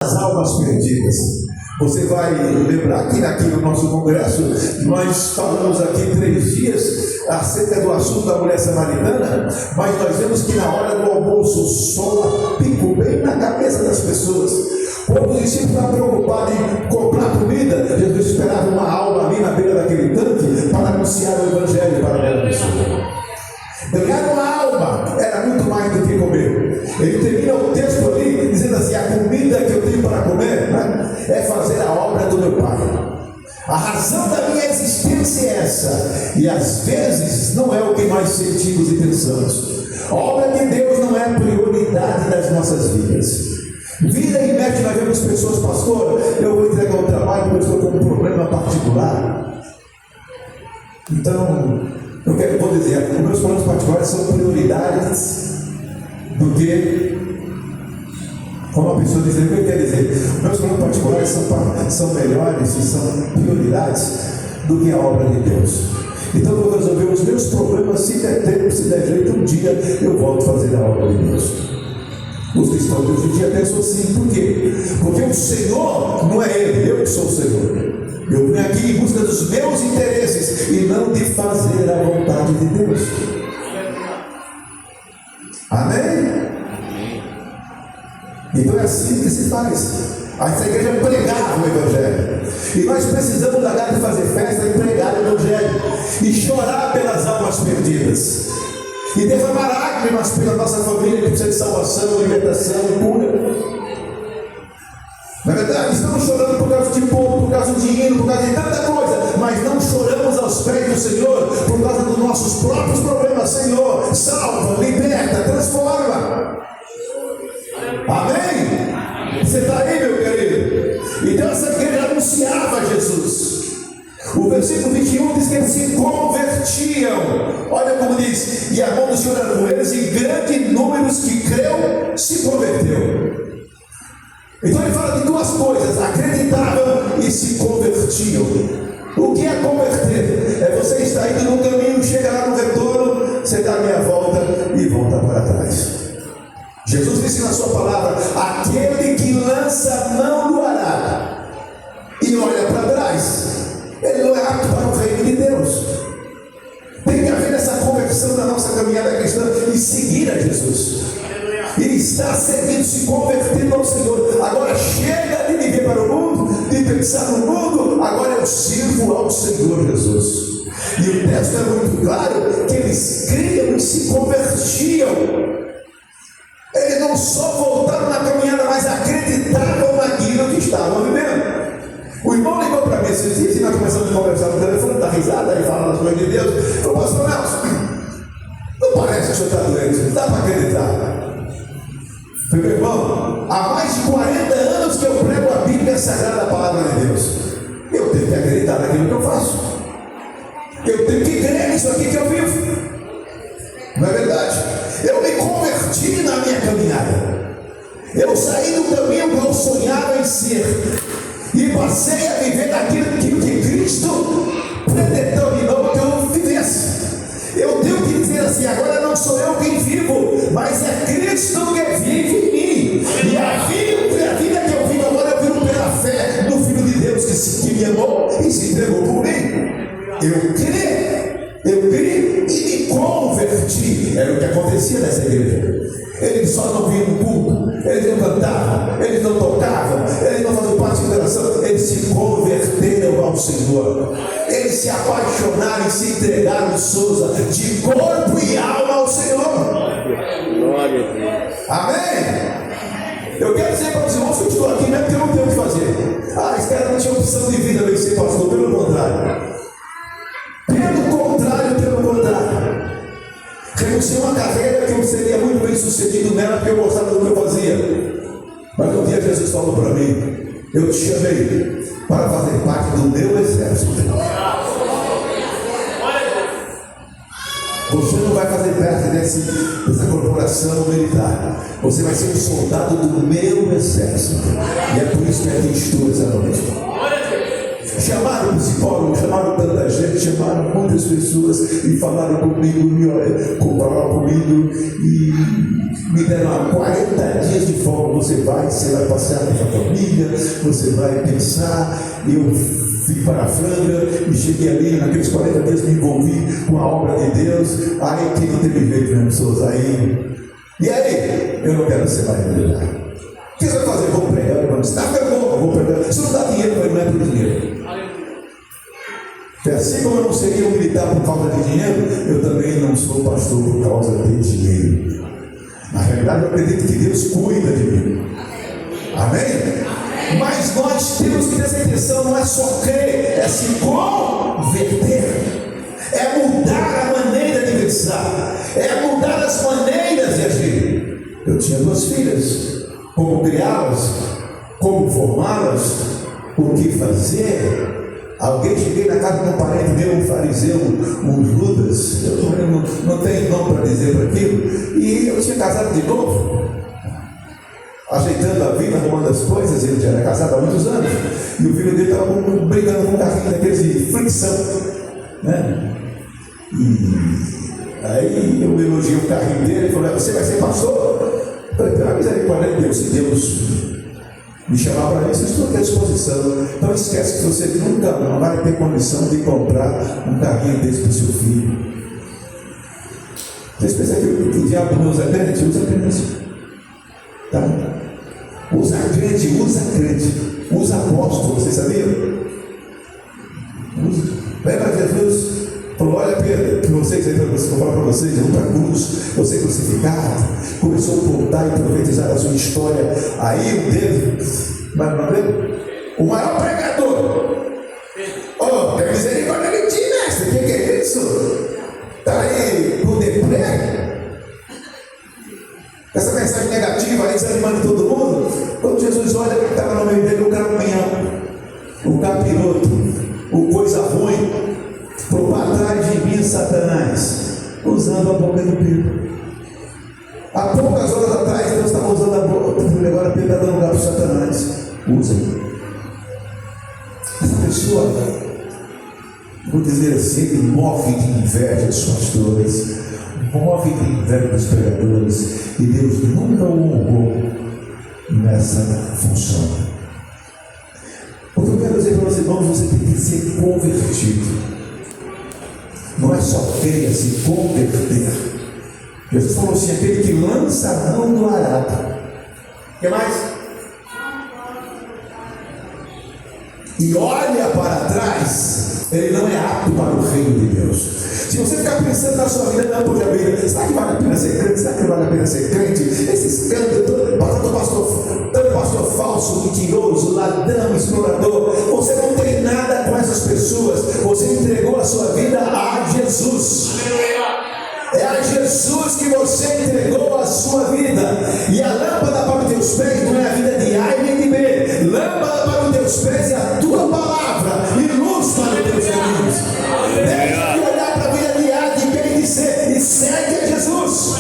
as almas perdidas. Você vai lembrar que aqui no nosso congresso nós falamos aqui 3 dias acerca do assunto da mulher samaritana, mas nós vemos que na hora do almoço o sol pico bem na cabeça das pessoas. Quando os discípulos estavam preocupados em comprar comida, Jesus esperava uma alma ali na beira daquele tanque para anunciar o evangelho para aquela pessoa. Ganhar uma alma era muito mais do que comer. Ele termina o texto ali dizendo assim: a comida que eu tenho para comer, né, é fazer a obra do meu Pai. A razão da minha existência é essa, e às vezes não é o que nós sentimos e pensamos. A obra de Deus não é prioridade das nossas vidas. Vira e mexe, nós vemos pessoas: pastor, eu vou entregar o trabalho porque eu estou com um problema particular. Então, vou dizer, os meus problemas particulares são prioridades do que, como a pessoa diz, o que eu quero dizer, os meus problemas particulares são melhores e são prioridades do que a obra de Deus. Então eu vou resolver os meus problemas, se der tempo, se der jeito, um dia eu volto a fazer a obra de Deus. Os cristãos de hoje em dia pensam assim: por quê? Porque o Senhor não é Ele, eu que sou o Senhor. Eu vim aqui em busca dos meus interesses e não de fazer a vontade de Deus. Amém? Então é assim que se faz. Essa igreja pregava o Evangelho. E nós precisamos largar de fazer festa e pregar o Evangelho. E chorar pelas almas perdidas. E derramar lágrimas pela nossa família que precisa de salvação, libertação e cura. Na verdade, estamos chorando por causa de povo, por causa do dinheiro, por causa de tanta coisa, mas não choramos aos pés do Senhor por causa dos nossos próprios problemas. Senhor, salva, liberta, transforma. Amém? Você está aí, meu querido? Então essa igreja anunciava Jesus. O versículo 21 diz que eles se convertiam. Olha como diz: e a mão do Senhor era com eles, e grande número que creu se converteu. Então ele fala de 2 coisas: acreditavam e se convertiam. O que é converter? É você estar indo no caminho, chega lá no retorno, você dá meia volta e volta para trás. Jesus disse na sua palavra: aquele que lança a mão no arado e olha para trás, ele não é apto para o reino de Deus. Tem que haver essa conversão da nossa caminhada cristã e seguir a Jesus. E está servindo, se convertendo ao Senhor. Agora chega de viver para o mundo, de pensar no mundo. Agora eu sirvo ao Senhor Jesus. E o texto é muito claro que eles criam e se convertiam. Eles não só voltaram na caminhada, mas acreditavam naquilo que estavam vivendo. O irmão ligou para mim esses dias e nós começamos a conversar no telefone, dá risada e fala das coisas de Deus. Falou: pastor Nelson, não parece que o senhor está doente, não dá para acreditar. Meu irmão, há mais de 40 anos que eu prego a Bíblia Sagrada, a palavra de Deus. Eu tenho que acreditar naquilo que eu faço. Eu tenho que crer nisso aqui que eu vivo. Não é verdade? Eu me converti na minha caminhada. Eu saí do caminho que eu sonhava em ser e passei a viver naquilo que Cristo predeterminou que eu vivesse. Eu tenho que dizer assim: agora não sou eu quem vivo, mas é Cristo que vive em mim. E a vida que eu vivo agora, eu vivo pela fé no Filho de Deus que me amou e se entregou por mim. Eu criei e me converti. Era o que acontecia nessa igreja. Eles só não vinham no culto, eles não cantavam, eles não tocavam, eles não faziam parte de oração, eles se converteram ao Senhor. Eles se apaixonaram e se entregaram, Souza, de corpo e alma ao Senhor. Glória a Deus. Amém? Eu quero dizer para os irmãos que eu estou aqui, não é porque eu não tenho o que fazer. Esse cara não tinha opção de vida, não ser pastor, pelo contrário. Renunciei a uma carreira que eu seria muito bem sucedido nela, porque eu gostava do que eu fazia. Mas um dia Jesus falou para mim: eu te chamei para fazer parte do meu exército. Você não vai fazer parte dessa corporação militar. Você vai ser um soldado do meu exército. E é por isso que aqui estou essa noite. Chamaram o psicólogo, chamaram tanta gente, chamaram muitas pessoas e falaram comigo, falaram comigo e me deram 40 dias de folga. Você vai passear com a sua família, você vai pensar. E eu fui para a Franca e cheguei ali, naqueles 40 dias me envolvi com a obra de Deus. Aí que não teve jeito, né, pessoas? E aí? Eu não quero ser mais militar. O que você vai fazer? Vou pregar, vou pregar. Se não dá dinheiro, não é por dinheiro. Assim como eu não seria um militar por causa de dinheiro, eu também não sou pastor por causa de dinheiro. Na realidade, eu acredito que Deus cuida de mim. Amém? Mas nós temos que ter essa intenção, não é só crer, é se converter, é mudar a maneira de pensar, é mudar as maneiras de agir. Eu tinha 2 filhas, como criá-las, como formá-las, o que fazer. Alguém, cheguei na casa de um parente meu, um fariseu, um Judas, eu não tenho nome para dizer para aquilo, e eu tinha casado de novo, ajeitando a vida, arrumando as coisas. Ele já era casado há muitos anos, e o filho dele estava brigando com um carrinho daqueles de fricção, né? E aí eu elogiei o carrinho dele e falei: você vai ser pastor? Eu falei: pela misericórdia de Deus, se Deus me chamar para isso, eu estou à disposição. Não esquece que você nunca vai ter condição de comprar um carrinho desse para o seu filho. Vocês pensam que o diabo não usa crente? Usa crente. Tá? Usa crente, usa apóstolo, vocês sabiam? Lembra Jesus? Falou: olha, Pedro, que vocês, vou falar para vocês, vão para a cruz, você crucificado, começou a contar e profetizar a sua história. Aí o deles, o maior pregador, tem misericórdia de ti, mestre, o que é isso? Está aí com deprê? Essa mensagem negativa aí desanimando todo mundo. Quando Jesus olha que estava no meio dele, o caminhão, o capiroto, o coisa ruim, por trás de mim, Satanás, usando a boca de Pedro. Há poucas horas atrás, Deus estava usando a boca, agora Pedro está dando lugar para Satanás. Usa. Essa pessoa, vou dizer assim, morre de inveja dos pastores, morre de inveja dos pregadores, e Deus nunca o honrou nessa função. O que eu quero dizer para vocês, irmãos, você tem que ser convertido. Não é só crer, é se converter. Jesus falou assim: aquele que lança a mão do arado. O que mais? E olha para trás, ele não é apto para o reino de Deus. Se você ficar pensando na sua vida, não pode abrir. Será que vale a pena ser crente? Será que vale a pena ser crente? Esses cantos, tanto pastor falso, mentiroso, ladrão, explorador. Você não tem nada com essas pessoas. Você entregou a sua vida a Jesus. É a Jesus que você entregou a sua vida. E a lâmpada para os teus pés não é a vida de A e nem de B. Lâmpada para os teus pés é a tua palavra e luz para os teus caminhos. Deixa de olhar para a vida de A, de B e de C e segue a Jesus.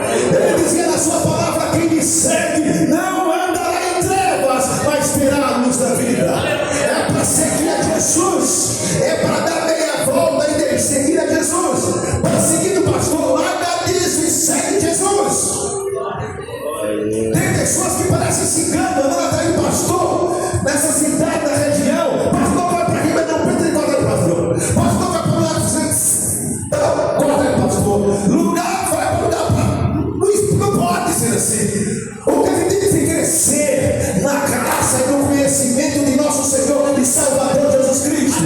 Ele dizia na sua palavra: quem me segue não andará em trevas, mas terá a luz da vida. É para seguir a Jesus, é para dar meia volta e seguir a Jesus. Para seguir o pastor, larga disso e segue Jesus. Tem pessoas que parecem cigano andando atrás do pastor nessa cidade, na região. Pastor vai para aqui, mas não pensa em correr, pastor. Pastor vai para o lado, não corre, pastor. Lugar vai para o lugar. Não pode ser assim. O que a gente tem que crescer na graça e no conhecimento de nosso Senhor e Salvador Jesus Cristo.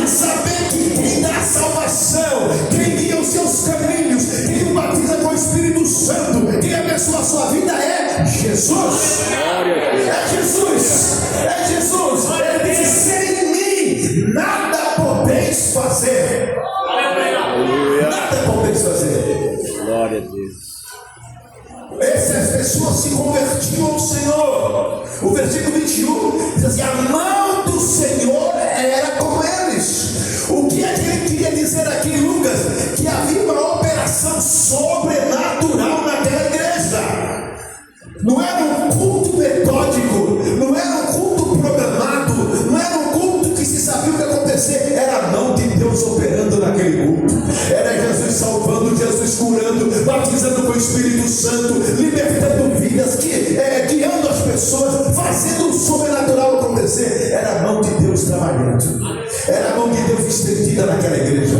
E saber que quem dá salvação, quem guia os seus caminhos, quem o batiza com o Espírito Santo, quem abençoa a sua vida é Jesus. É Jesus. É Jesus. Ele diz: sem mim nada podeis fazer. Nada podeis fazer. Glória a Deus. Essas pessoas se convertiam ao Senhor. O versículo 21 diz assim: a mão do Senhor era com eles. O que é que ele queria dizer aqui, Lucas? Que havia uma operação sobrenatural naquela igreja. Não era um culto metódico, não era um culto programado, não era um culto que se sabia o que ia acontecer. Era a mão de Deus operando acontecer, era a mão de Deus trabalhando, era a mão de Deus estendida naquela igreja.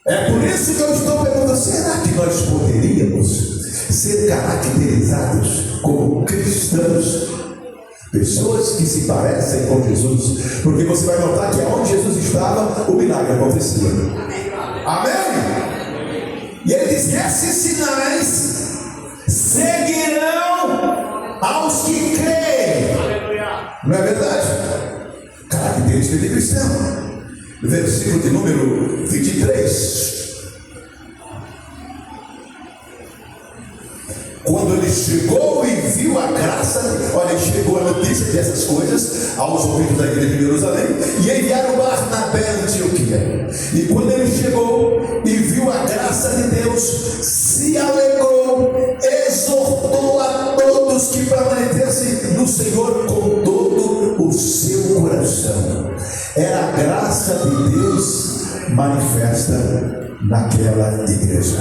É por isso que eu estou perguntando: será que nós poderíamos ser caracterizados como cristãos? Pessoas que se parecem com Jesus, porque você vai notar que onde Jesus estava, o milagre acontecia. Amém? E ele diz: esses sinais seguirão aos que creem. Não é verdade? Característica de cristão. Versículo de número 23. Quando ele chegou e viu a graça, olha, chegou a notícia dessas coisas aos ouvidos da igreja de Jerusalém, e enviaram Barnabé a Antioquia. E quando ele chegou e viu a graça de Deus, se alegrou, exortou a todos que permanecessem no Senhor com todo o seu coração. Era a graça de Deus manifesta naquela igreja.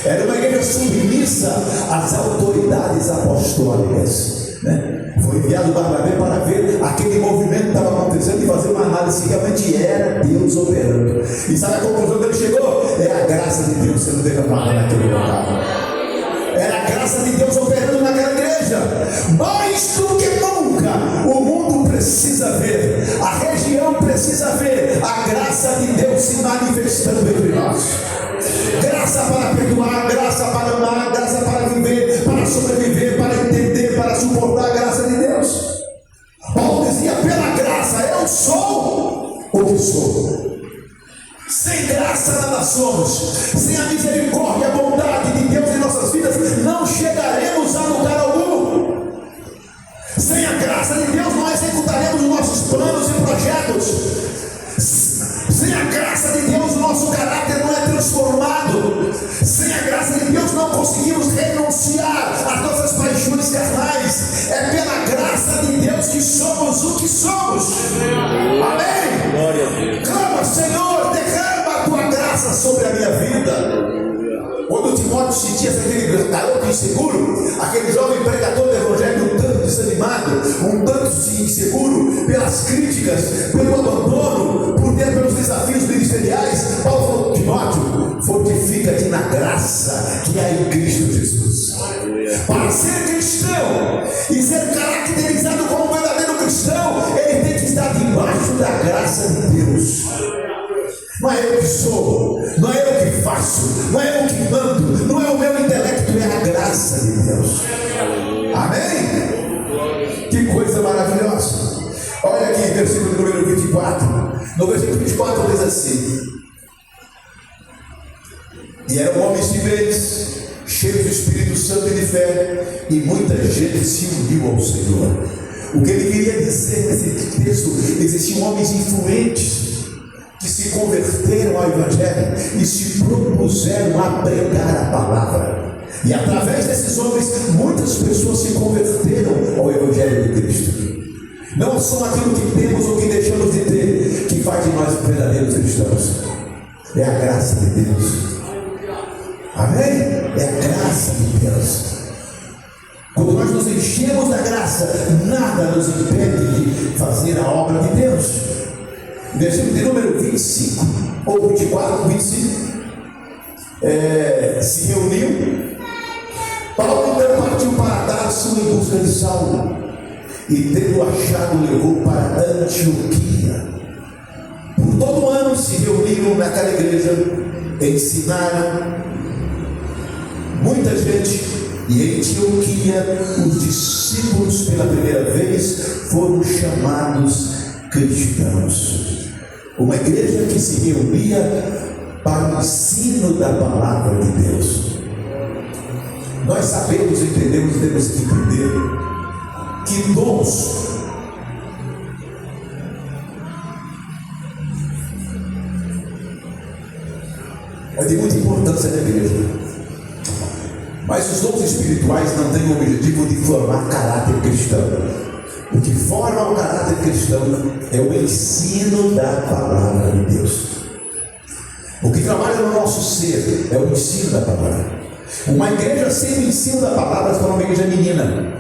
Era uma igreja submissa às autoridades apostólicas, né? Foi enviado Barnabé para ver aquele movimento que estava acontecendo e fazer uma análise se realmente era Deus operando. E sabe a conclusão que ele chegou? É a graça de Deus sendo derramada naquele local. Era a graça de Deus operando naquela igreja. Mais do que nunca, o mundo precisa ver, a região precisa ver a graça de Deus se manifestando entre nós. Graça para perdoar, graça para amar, graça para viver, para sobreviver, para entender, para suportar a graça de Deus. Paulo dizia: pela graça eu sou o que sou. Sem graça nada somos. Sem a misericórdia e a bondade de Deus em nossas vidas, não chegaremos a lugar algum. Sem a graça de Deus, não executaremos os nossos planos e projetos. Sem a graça de Deus, o nosso caráter não é transformado. Sem a graça de Deus, não conseguimos renunciar às nossas paixões carnais. É pela graça de Deus que somos o que somos. Amém? Clama: Senhor, derrama a tua graça sobre a minha vida. Quando Timóteo sentia aquele garoto inseguro, aquele jovem pregador do evangelho um tanto desanimado, um tanto inseguro pelas críticas, pelo abandono, pelos desafios ministeriais, Paulo falou: Timóteo, fortifica-te na graça que há em Cristo Jesus. Para ser cristão e ser caracterizado como um verdadeiro cristão, ele tem que estar debaixo da graça de Deus. Não é eu que sou, não é eu que faço, não é eu que mando, não é o meu intelecto, é a graça de Deus. Amém? Que coisa maravilhosa. Olha aqui, versículo número 24. No versículo 24 diz assim: e eram homens de bens, cheios do Espírito Santo e de fé, e muita gente se uniu ao Senhor. O que ele queria dizer nesse texto: existiam homens influentes que se converteram ao Evangelho e se propuseram a pregar a palavra. E através desses homens, muitas pessoas se converteram ao Evangelho de Cristo. Não são aquilo que temos ou que deixamos de ter que faz de nós verdadeiros cristãos. É a graça de Deus. Amém? É a graça de Deus. Quando nós nos enchemos da graça, nada nos impede de fazer a obra de Deus. Versículo de número 25, ou 24, 25, se reuniu. Paulo então partiu para Tarso em busca de Saulo, e tendo achado, levou para Antioquia. Por todo ano se reuniram naquela igreja, ensinaram muita gente, e em Antioquia os discípulos pela primeira vez foram chamados cristãos. Uma igreja que se reunia para o ensino da palavra de Deus. Nós sabemos, entendemos, temos que entender que dons é de muita importância na igreja, mas os dons espirituais não têm o objetivo de formar caráter cristão. O que forma o caráter cristão é o ensino da palavra de Deus. O que trabalha no nosso ser é o ensino da palavra. Uma igreja sem o ensino da palavra é uma igreja menina,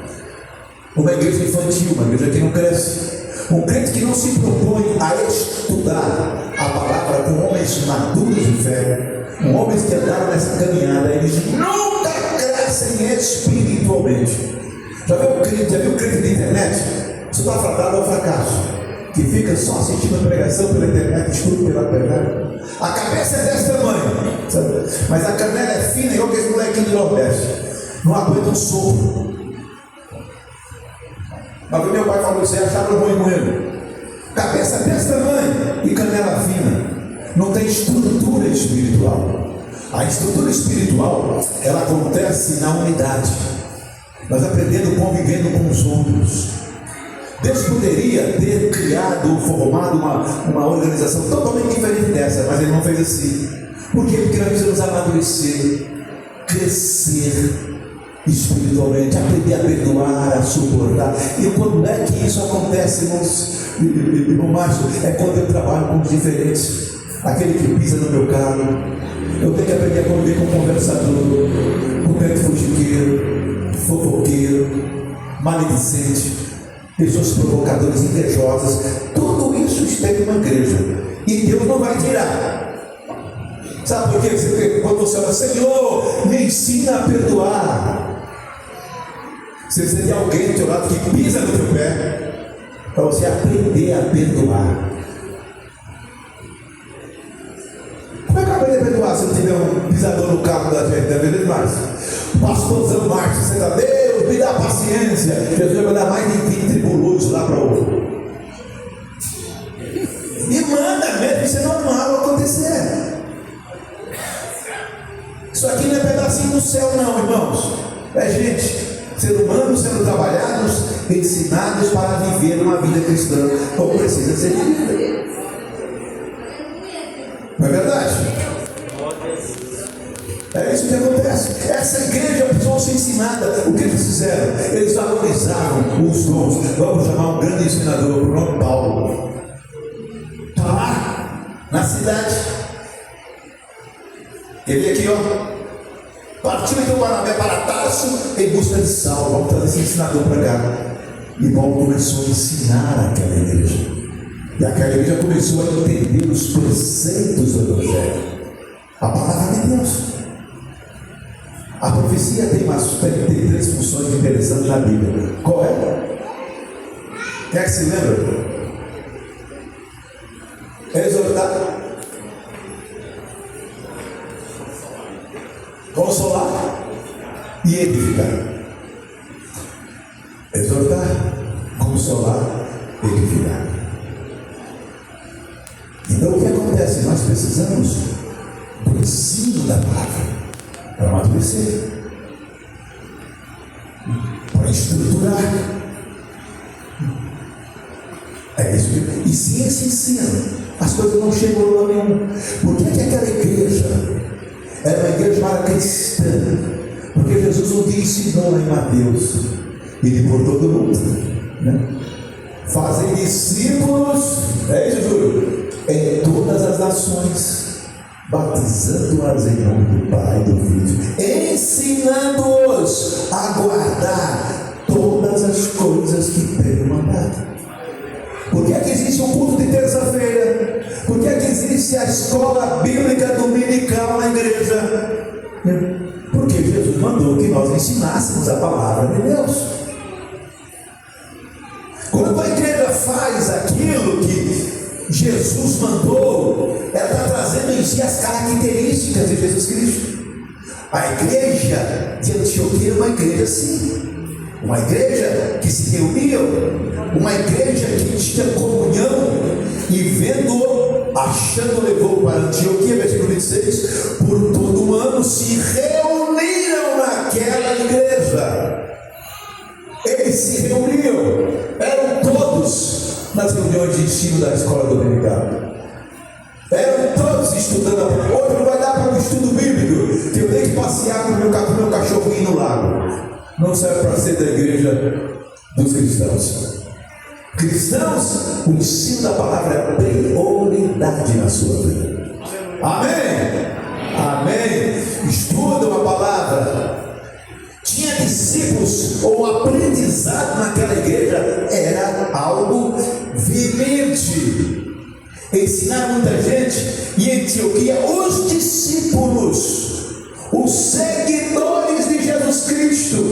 uma igreja infantil, uma igreja que não cresce. Um crente que não se propõe a estudar a palavra com homens maduros de fé, com homens que andaram nessa caminhada, eles nunca crescem espiritualmente. Já viu o crente da internet? Isso está fadado ao fracasso, que fica só assistindo a pregação pela internet, estudo pela internet. A cabeça é desse tamanho, sabe? Mas a canela é fina, igual aquele molequinho do Nordeste, não aguenta um sopro. Mas meu pai falou isso aí, achava ruim moendo. Cabeça desse tamanho e canela fina. Não tem estrutura espiritual. A estrutura espiritual, ela acontece na unidade. Nós aprendendo convivendo com os outros. Deus poderia ter criado, formado uma organização totalmente diferente dessa, mas Ele não fez assim. Por quê? Porque nós precisamos amadurecer, crescer espiritualmente, aprender a perdoar, a suportar. E quando é que isso acontece, irmão Márcio? É quando eu trabalho com os diferentes. Aquele que pisa no meu carro, eu tenho que aprender a conviver com o conversador, com o crente fuxiqueiro, fofoqueiro, maledicente, pessoas provocadoras, invejosas. Tudo isso esteve numa igreja e Deus não vai tirar. Sabe por quê? Quando você ora, Senhor, me ensina a perdoar. Se você tem alguém do teu lado que pisa no teu pé, para você aprender a perdoar. Como é que eu aprendo a perdoar se não tiver um pisador no carro da gente? Não é verdade mais? Pastorzão Marcos, você está, Deus, me dá paciência. Jesus vai dar mais de 20 tribulos lá para o. E manda mesmo, isso é normal acontecer. Isso aqui não é pedacinho do céu, não, irmãos. É gente. Ser humanos sendo trabalhados, ensinados para viver uma vida cristã como precisa ser vivida. Não é verdade? É isso que acontece. Essa igreja precisou ser ensinada. O que eles fizeram? Eles valorizavam os dons. Vamos chamar um grande ensinador, o nome Paulo. Está lá, na cidade. Ele aqui, ó. Partiu então Barnabé para Tarso em busca de Saulo. Vamos trazer esse ensinador para cá. E Paulo começou a ensinar aquela igreja. E aquela igreja começou a entender os preceitos do Evangelho. A palavra de Deus. A profecia tem três funções interessantes na Bíblia. Qual é? Quem é que se lembra? Exortar, consolar e edificar. Exortar, consolar, edificar. Então o que acontece? Nós precisamos do ensino da palavra para amadurecer, para estruturar. É isso que. E se esse ensino, as coisas não chegam a lugar nenhum. Por que aquela igreja era uma igreja chamada cristã? Porque Jesus um dia ensinou em Mateus, e por todo mundo, né? Fazem discípulos, é isso, Júlio, em todas as nações, batizando-as em nome do Pai e do Filho, ensinando-os a guardar todas as coisas que tenho mandado. Por que é que existe um culto de terça-feira? Por que é que existe a escola bíblica dominical na igreja? Porque Jesus mandou que nós ensinássemos a palavra de Deus. Quando a igreja faz aquilo que Jesus mandou, ela está trazendo em si as características de Jesus Cristo. A igreja de Antioquia é uma igreja assim. Uma igreja que se reunia, uma igreja que tinha comunhão, e vendo, achando, levou para Antioquia, versículo 26, por todo um ano se reuniram naquela igreja. Eles se reuniam, eram todos nas reuniões de ensino da escola dominical. Eram todos estudando. Hoje não vai dar para um estudo bíblico, que eu tenho que passear com o meu cachorrinho no lago. Não serve para ser da igreja dos cristãos. Cristãos, o ensino da palavra é prioridade na sua vida. Amém? Amém. Estudam a palavra. Tinha discípulos, ou aprendizado naquela igreja era algo ensinaram muita gente, e em Antioquia os discípulos, os seguidores de Jesus Cristo,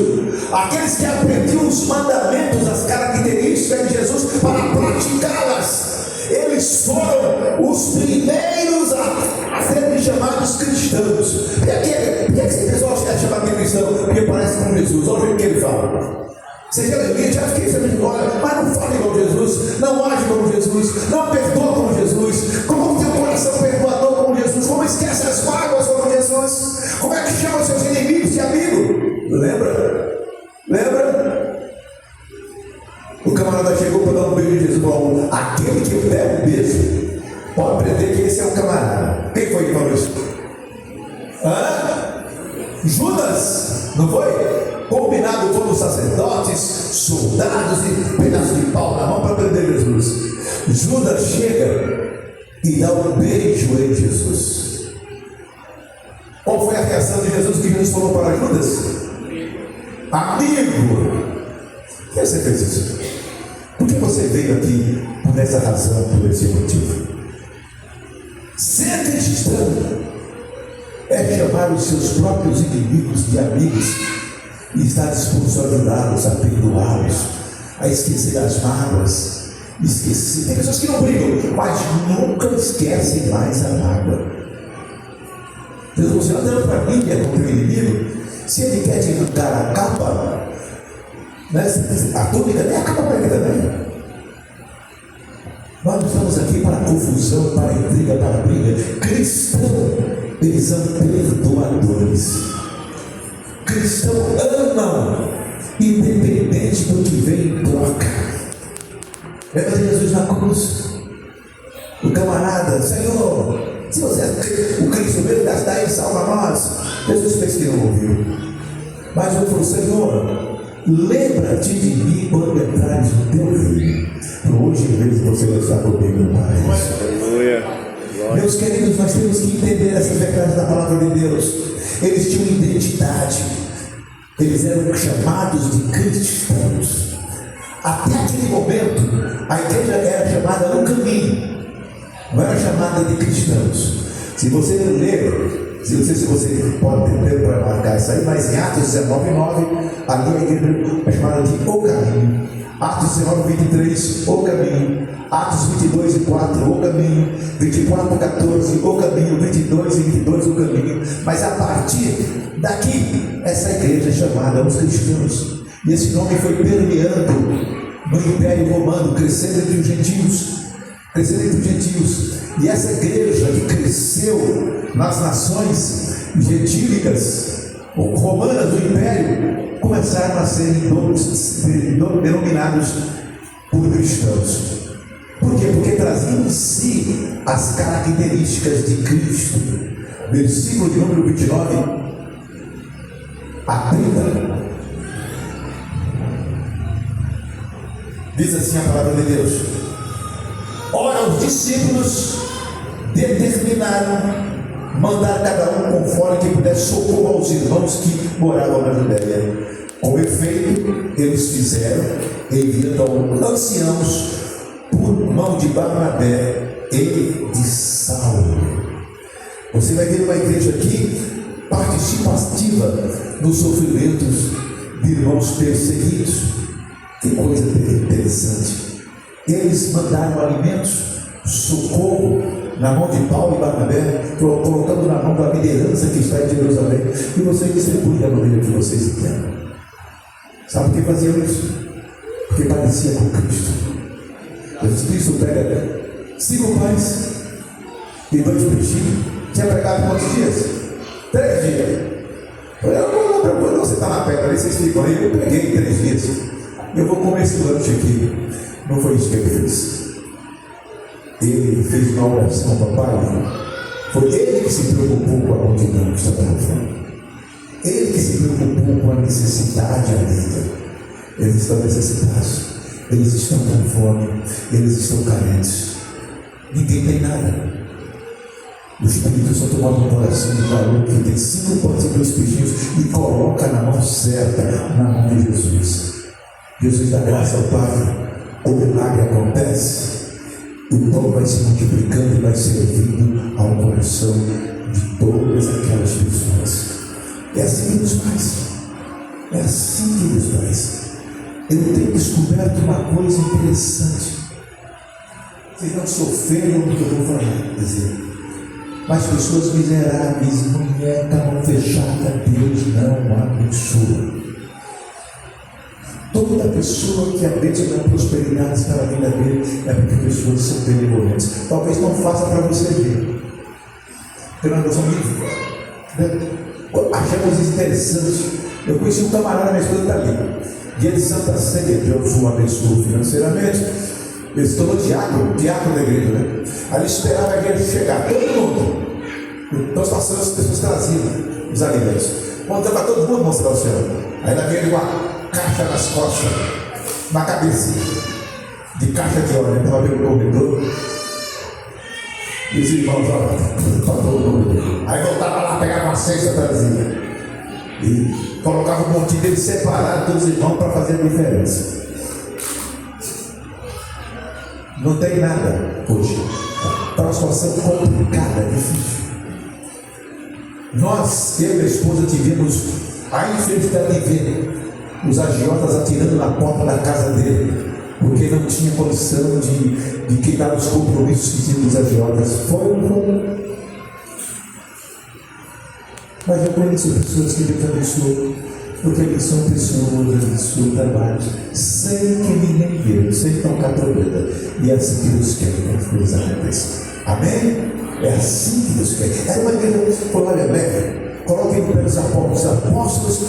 aqueles que aprendiam os mandamentos, as características de Jesus para praticá-las, eles foram os primeiros a serem chamados cristãos. Por que esse pessoal é chamado de cristão? Porque parece com Jesus. Olha o jeito que ele fala. Você já fiquei sabendo, olha, mas não fala igual Jesus, não age como Jesus, não perdoa como Jesus, como tem um coração perdoador como Jesus, como esquece as mágoas como Jesus, como é que chama seus inimigos de amigo? Lembra? O camarada chegou para dar um beijo em Jesus e falou: aquele que eu der um beijo, pode aprender que esse é um camarada. Quem foi que falou isso? Judas, não foi? Combinado foram os sacerdotes, soldados e pedaços de pau na mão para prender Jesus. Judas chega e dá um beijo em Jesus. Qual foi a reação de Jesus que Jesus falou para Judas? Amigo! Por que você fez isso? Por que você veio aqui por essa razão, por esse motivo? Ser cristão é chamar os seus próprios inimigos de amigos e estar disposto a ajudá-los, a perdoá-los, a esquecer as mágoas. Tem pessoas que não brigam, mas nunca esquecem mais a mágoa. Jesus, você anda para mim, é contra o inimigo. Se ele quer te arrancar a capa, né, a túnica, nem a capa para ele também. Nós não estamos aqui para confusão, para intriga, para briga. Cristão, eles são perdoadores. Cristãos amam, independente do que vem em troca. Lembra de Jesus na cruz? O camarada, Senhor, se você é o Cristo mesmo, daí salva nós. Jesus fez que não ouviu. Mas ele falou: Senhor, lembra-te de mim quando entrares no teu reino. Hoje mesmo você vai estar comigo no paraíso. Aleluia. Meus queridos, nós temos que entender essa verdade da palavra de Deus. Eles tinham identidade, eles eram chamados de cristãos. Até aquele momento, a igreja era chamada no caminho, não era chamada de cristãos. Se você ler, não sei se você pode ter tempo para marcar isso aí, mas em Atos 19:9, ali a igreja é chamada de o caminho. Atos 19:23, o caminho. Atos 22:4, o caminho. 24:14, o caminho. 22:22, o caminho. Mas a partir daqui, essa igreja é chamada os cristãos. E esse nome foi permeando no Império Romano, crescendo entre os gentios. E essa igreja que cresceu nas nações gentílicas, romanas do Império, começaram a ser denominados por cristãos. Por quê? Porque traziam em si as características de Cristo. Versículo de número 29 a 30. Diz assim a palavra de Deus: ora, os discípulos determinaram mandar cada um conforme que pudesse socorro aos irmãos que moravam na Judéia. Com efeito, eles fizeram, enviando anciãos por mão de Barnabé e de Saulo. Você vai ver uma igreja aqui participativa nos sofrimentos de irmãos perseguidos. Que coisa interessante. Eles mandaram alimentos, socorro na mão de Paulo e Barnabé, colocando na mão da liderança que está em Jerusalém, e você distribui da maneira que vocês entendam. Sabe por que faziam isso? Porque parecia com Cristo. Jesus Cristo pega 5 pães e 2 peixinhos. Tinha pregado quantos dias? 3 dias. Eu não, você está na pedra ali, vocês ficam aí. Eu peguei 3 dias. Eu vou comer esse lanche aqui. Não foi isso que ele fez. Ele fez uma oração para o Pai. Foi ele que se preocupou com a multidão que estava na frente. Ele que se preocupou com a necessidade alheia. Eles estão necessitados. Eles estão com fome. Eles estão carentes. Ninguém tem nada. O Espírito Santo manda um coração de varão que tem 5 pães e 2 peixinhos e coloca na mão certa, na mão de Jesus. Jesus dá graça ao Pai. O milagre acontece. o pão vai se multiplicando e vai servindo ao coração de todas aquelas pessoas. É assim que nos faz. É assim que nos faz. Eu tenho descoberto uma coisa interessante. Vocês não se ofendam do que eu vou falar, dizer. Mas pessoas miseráveis, mulher, mão fechada, Deus não abençoa. Toda pessoa que a bênção da prosperidade está na vida dele é porque pessoas são benevolentes. Talvez não faça para você ver. Porque nós somos achamos isso interessante. Eu conheci um camarada, minha esposa está ali. Dia de Santa Ceia, Deus o abençoou financeiramente. Ele se tornou diácono da igreja, né? Aí ele esperava a gente chegar, todo mundo. Nós passamos, as pessoas traziam os alimentos. Quando estava todo mundo mostrar o céu. Aí ela veio uma caixa nas costas, na cabeça, de caixa de óleo. Estava vendo o corredor. E os irmãos para todo mundo. Aí voltava lá, pegava uma cesta, trazia. E colocava um montinho dele separado dos irmãos para fazer a diferença. Não tem nada hoje. Está uma situação complicada, difícil. Nós, eu e minha esposa, tivemos a infelicidade de ver os agiotas atirando na porta da casa dele, porque não tinha condição de quitar os compromissos dos agiotas. Foi. Mas eu conheço pessoas que Deus abençoou, porque eles são pessoas do seu trabalho, sem que ninguém veja, sem tocar trombeta. E é assim que Deus quer que as coisas aconteçam. Amém? É assim que Deus quer. Era uma igreja, olha, leve, coloquem pelos apóstolos,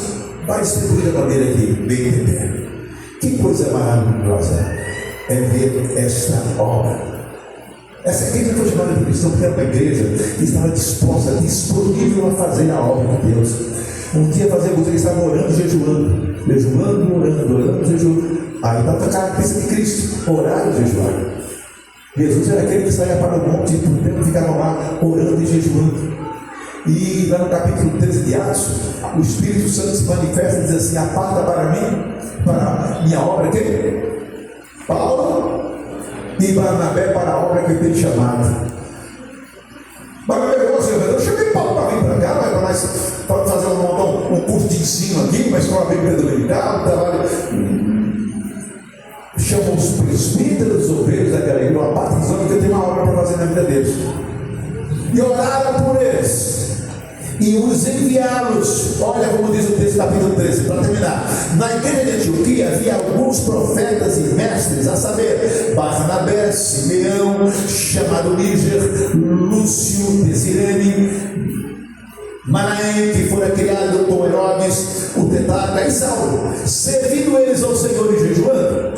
vai distribuir da maneira que bem entender. Que coisa maravilhosa é ver esta obra. Essa igreja foi chamada de cristão porque era uma igreja que estava disposta, disponível a fazer a obra de Deus. Um dia fazemos, eles estavam orando, jejuando, orando, jejuando. Aí está a característica de Cristo, orar e jejuar. Jesus era aquele que saía para o monte e por tempo ficava lá orando e jejuando. E lá no capítulo 13 de Atos, o Espírito Santo se manifesta e diz assim: aparta para mim, para minha obra, quem? Paulo e Barnabé para a obra que eu tenho chamado. Barnabé falou assim: eu chamei Paulo para vir para cá, mas para nós fazer um curso de ensino aqui, uma escola bíblica dominical, trabalho. Chamam os presbíteros, os obreiros daquela igreja, uma parte dos homens que eu tenho uma obra para fazer na vida deles. E oraram por eles. E os enviá-los. Olha como diz o texto, capítulo 13, para terminar. Na igreja de Antioquia havia alguns profetas e mestres, a saber, Barnabé, Simeão, chamado Níger, Lúcio de Cirene, Manaém, que fora criado com Herodes, o tetrarca, e Saulo. Servindo eles ao Senhor e jejuando,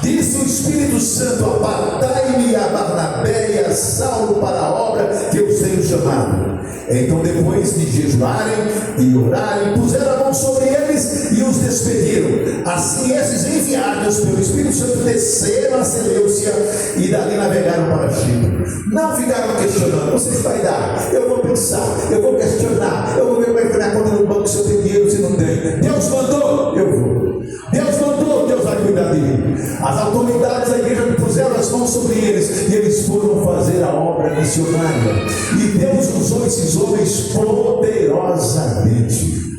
disse o Espírito Santo: apartai-me a Barnabé e a Saulo para a obra que eu tenho chamado. Então, depois de jejuarem e orarem, puseram a mão sobre eles e os despediram. Assim, esses enviados pelo Espírito Santo desceram a Seleucia e dali navegaram para Chipre. Não ficaram questionando: vocês vai dar? Eu vou pensar, eu vou questionar, eu vou ver como é que vai a conta no banco, se eu tenho dinheiro, se não tem. Deus mandou, eu vou. Deus mandou, Deus vai cuidar de mim. As autoridades da igreja puseram as mãos sobre eles e eles foram fazer a obra missionária. E Deus usou esses homens poderosamente.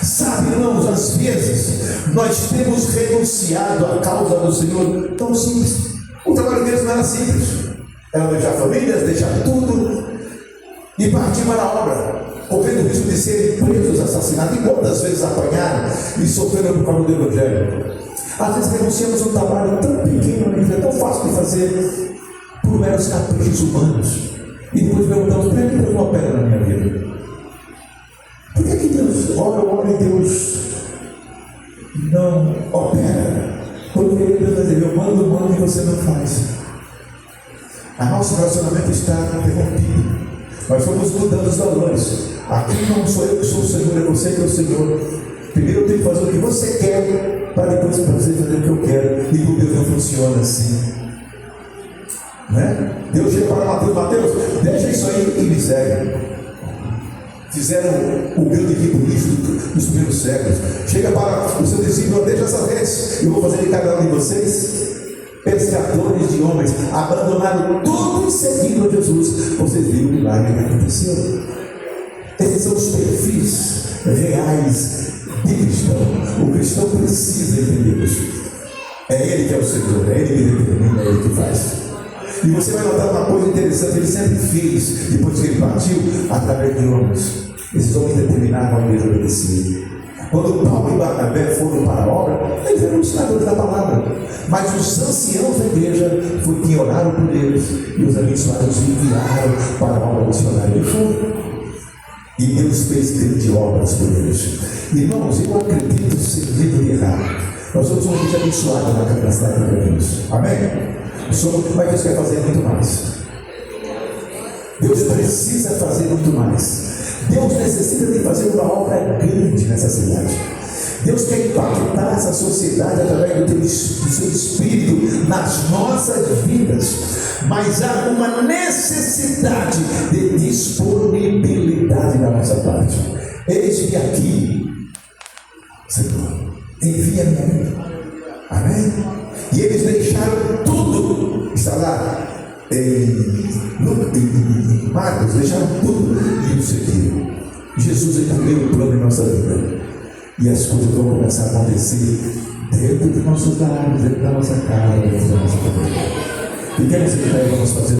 Sabe, irmãos, às vezes nós temos renunciado à causa do Senhor tão simples. O trabalho deles não era simples. Era deixar famílias, deixar tudo e partir para a obra, correndo o risco de serem presos, assassinados, e quantas vezes apanharam e sofreram por causa do Evangelho. Às vezes renunciamos a um trabalho tão pequeno, é tão fácil de fazer, por meros caprichos humanos, e depois perguntamos: por que Deus não opera na minha vida? Por que Deus ora e Deus não opera? Porque Deus vai dizer: eu mando e você não faz. O nosso relacionamento está interrompido. Nós fomos mudando os valores. Aqui não sou eu que sou o Senhor, é você que é o Senhor. Primeiro eu tenho que fazer o que você quer, para depois você fazer o que eu quero. E com Deus não funciona assim. Né? Deus chega para Mateus: deixa isso aí e me segue. Fizeram o grande rico nos primeiros séculos. Chega para o seu discípulo: deixa essas redes, eu vou fazer de cada um de vocês pescadores de homens, abandonaram tudo e seguiram Jesus. Vocês viram o milagre que aconteceu. Esses são os perfis reais de cristão. O cristão precisa entender isso. É Ele que é o Senhor, é Ele que determina, é Ele que faz. E você vai notar uma coisa interessante: Ele sempre fez, depois que Ele partiu, através de homens. Esses homens determinavam a igreja obedecer. Quando Paulo e Barnabé foram para a obra, eles eram ensinadores da palavra. Mas os anciãos da igreja foram quem oraram por eles, e os abençoados enviaram para a obra missionária. E foram. E Deus fez grandes obras por eles. Irmãos, eu acredito sem medo de errar. Nós somos uma gente abençoada na capacidade de Deus. Amém? Mas Deus quer fazer muito mais. Deus precisa fazer muito mais. Deus necessita de fazer uma obra grande nessa cidade. Deus quer impactar essa sociedade através do seu Espírito nas nossas vidas. Mas há uma necessidade de disponibilidade da nossa parte. Eis-me aqui, Senhor, envia-me a mim. Amém? E eles deixaram tudo. Está lá em Marcos, deixaram tudo e o seguiram. Jesus entendeu o plano em nossa vida. E as coisas vão começar a acontecer dentro dos nossos lares, dentro da nossa casa, dentro da nossa família. Fiquemos em pé e vamos fazer.